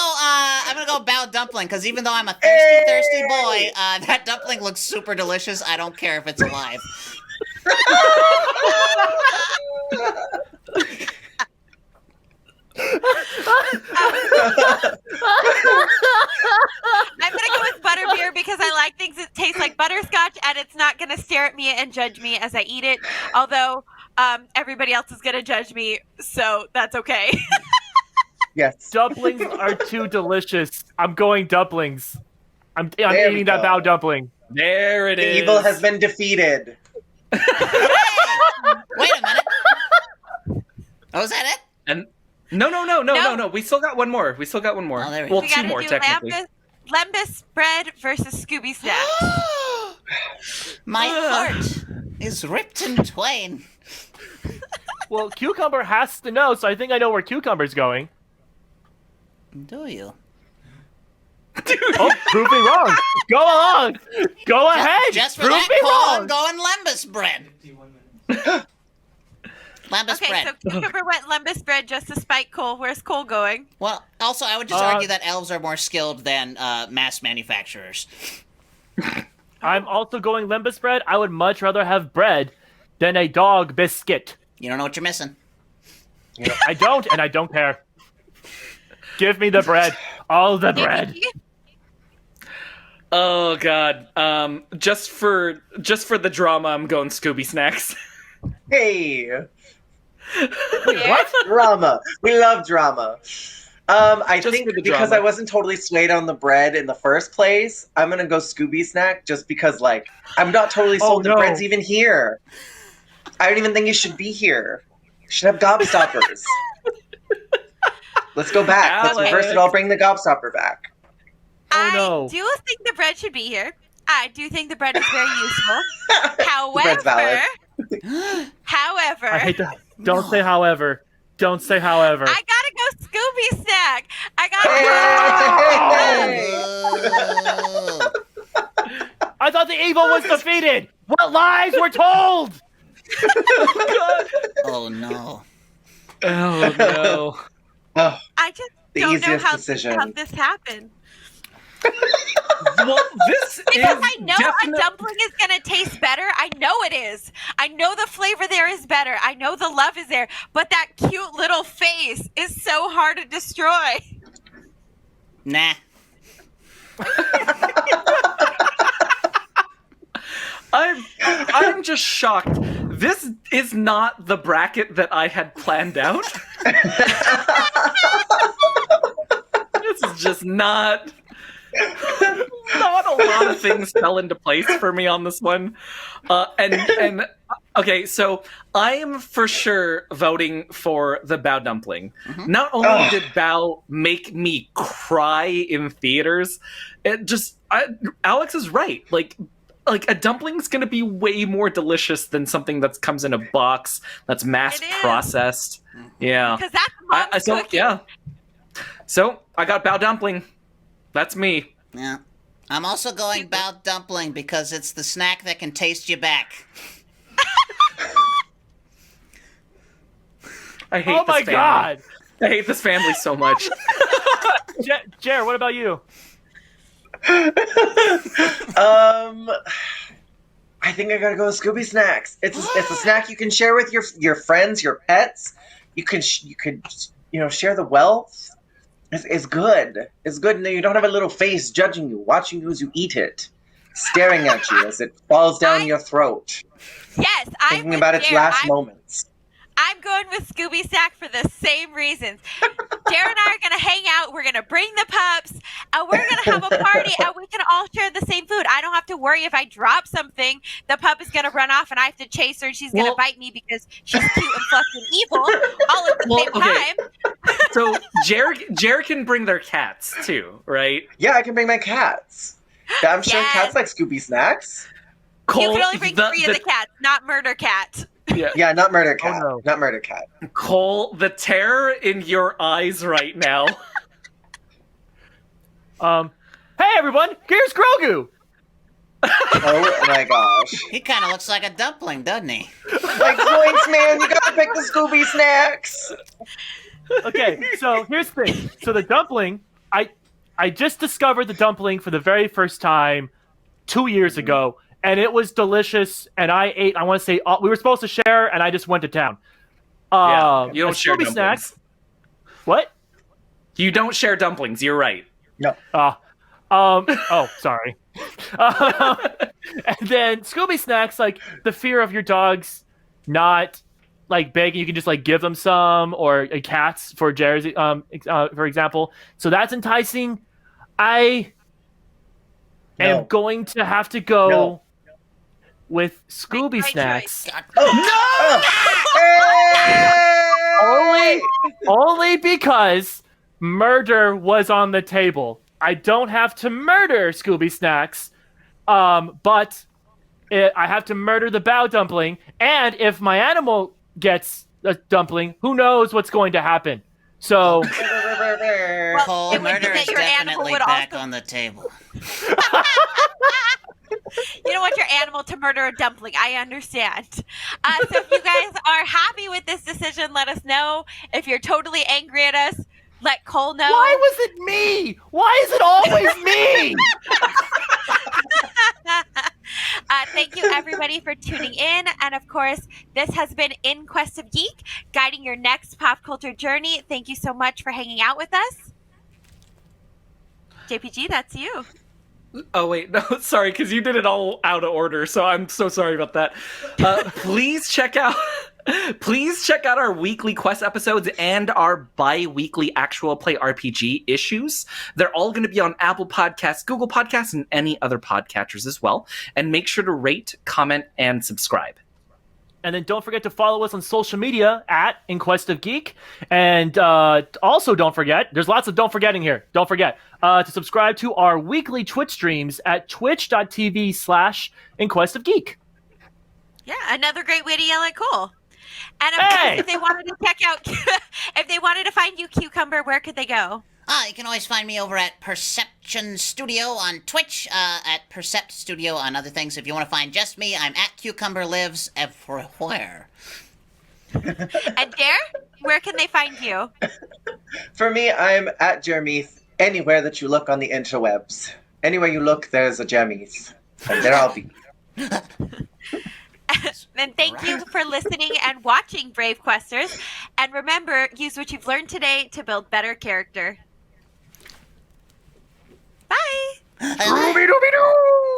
go Bao Dumpling because even though I'm a thirsty boy, that dumpling looks super delicious. I don't care if it's alive. I'm gonna go with Butterbeer because I like things that taste like butterscotch, and it's not gonna stare at me and judge me as I eat it. Although everybody else is gonna judge me, so that's okay. Yes. Dumplings are too delicious. I'm going dumplings. I'm There we eating that go. Bao dumpling. There it The is. evil has been defeated. Hey! Wait a minute. Oh, is that it? And No. We still got one more. Oh, there we Well, go. We two gotta more do technically. Lembas bread versus Scooby snacks. My heart is ripped in twain. Well, Cucumber has to know, so I think I know where Cucumber's going. Do you? Oh, prove me wrong. Go along. Go ahead. Just for prove that, me Cole, wrong. I'm going Lembas bread. Lembas Okay, bread. so Cucumber went Lembas bread just to spite Cole. Where's Cole going? Well, also, I would just argue that elves are more skilled than mass manufacturers. I'm also going Limbus bread. I would much rather have bread than a dog biscuit. You don't know what you're missing. I don't, and I don't care. Give me the bread. All the bread. Oh God. Just for the drama, I'm going Scooby snacks. Hey, Wait, what? drama. We love drama. I Just think for the because drama. I wasn't totally swayed on the bread in the first place, I'm gonna go Scooby snack just because, like, I'm not totally sold no. the bread's even here. I don't even think it should be here. You should have gobstoppers. Let's go back. Let's Alex. reverse it. I'll bring the gobstopper back. Oh, no. I do think the bread should be here. I do think the bread is very useful. bread's valid. However, I hate that. Don't say however. Don't say however. I gotta go Scooby snack. I gotta Ooh. I thought the evil was defeated. What lies were told? Oh, no. Oh no. Oh, I just The don't know easiest how decision. this happened. Well, this Because is I know a dumpling is gonna taste better. I know it is. I know the flavor there is better. I know the love is there. But that cute little face is so hard to destroy. Nah. I'm just shocked. This is not the bracket that I had planned out. This is just not a lot of things fell into place for me on this one. And okay, so I am for sure voting for the Bao dumpling. Not only did Bao make me cry in theaters, Alex is right. Like a dumpling's gonna be way more delicious than something that comes in a box that's mass It is. processed. Yeah. Because that's mom's cookie. Yeah. So I got Bao dumpling. That's me. Yeah. I'm also going Bao dumpling because it's the snack that can taste you back. I hate Oh this my family. god. I hate this family so much. Jer, what about you? I think I gotta go with Scooby snacks. It's a snack you can share with your friends, your pets. You could share the wealth. It's good. It's good. And you don't have a little face judging you, watching you as you eat it, staring at you as it falls down your throat, Yes, I'm thinking with about its Jer. last moments. I'm going with Scooby Snack for the same reasons. Dare and I are going to hang out. We're going to bring the pups. And we're going to have a party. And we can all share the same food. I don't have to worry if I drop something, the pup is going to run off and I have to chase her and she's going to bite me because she's cute and fucking evil all at the same time. So Jared can bring their cats too, right? Yeah, I can bring my cats. I'm sure Yes. cats like Scooby snacks. You can only bring 3 of the cats, not Murder Cat. Yeah, not murder cat. no. Not murder cat. Cole, the terror in your eyes right now. Hey everyone, here's Grogu. Oh my gosh. He kind of looks like a dumpling, doesn't he? Like, points, man, you gotta pick the Scooby snacks. Okay, so here's the thing. So the dumpling, I just discovered the dumpling for the very first time 2 years ago, and it was delicious. And I ate. I want to say we were supposed to share, and I just went to town. Yeah, you don't and share Scooby dumplings. snacks. What? You don't share dumplings. You're right. No. Oh, sorry. And then Scooby snacks, like the fear of your dogs not like begging, you can just like give them some, or cats for Jersey, for example. So that's enticing. I am No. going to have to go No. with Scooby Right snacks. Oh, no! Hey! Only because murder was on the table. I don't have to murder Scooby Snacks, but I have to murder the bow dumpling. And if my animal gets a dumpling, who knows what's going to happen? So, Cole, it would murder mean is that your animal definitely would back also- on the table. You don't want your animal to murder a dumpling. I understand. So if you guys are happy with this decision, let us know. If you're totally angry at us, let Cole know. why was it me? Why is it always me? Thank you, everybody, for tuning in. And of course, this has been In Quest of Geek, guiding your next pop culture journey. Thank you so much for hanging out with us. JPG, that's you. Oh wait, no, sorry, because you did it all out of order, so I'm so sorry about that. Please check out our weekly quest episodes and our bi-weekly actual play RPG issues. They're all going to be on Apple Podcasts, Google Podcasts, and any other podcatchers as well. And make sure to rate, comment, and subscribe. And then don't forget to follow us on social media at In Quest of Geek. And also don't forget, there's lots of don't forgetting here. Don't forget to subscribe to our weekly Twitch streams at twitch.tv/In Quest of Geek. Yeah, another great way to yell at Cole. And of Hey! course, if they wanted to check out, if they wanted to find you, Cucumber, where could they go? You can always find me over at Perception Studio on Twitch, at Percept Studio on other things. If you want to find just me, I'm at Cucumber Lives everywhere. And Dare, where can they find you? For me, I'm at Jermeeth anywhere that you look on the interwebs. Anywhere you look, there's a Jermeeth. And there I'll be. And thank you for listening and watching, Brave Questers. And remember, use what you've learned today to build better character. Bye! Dooby-dooby-doo!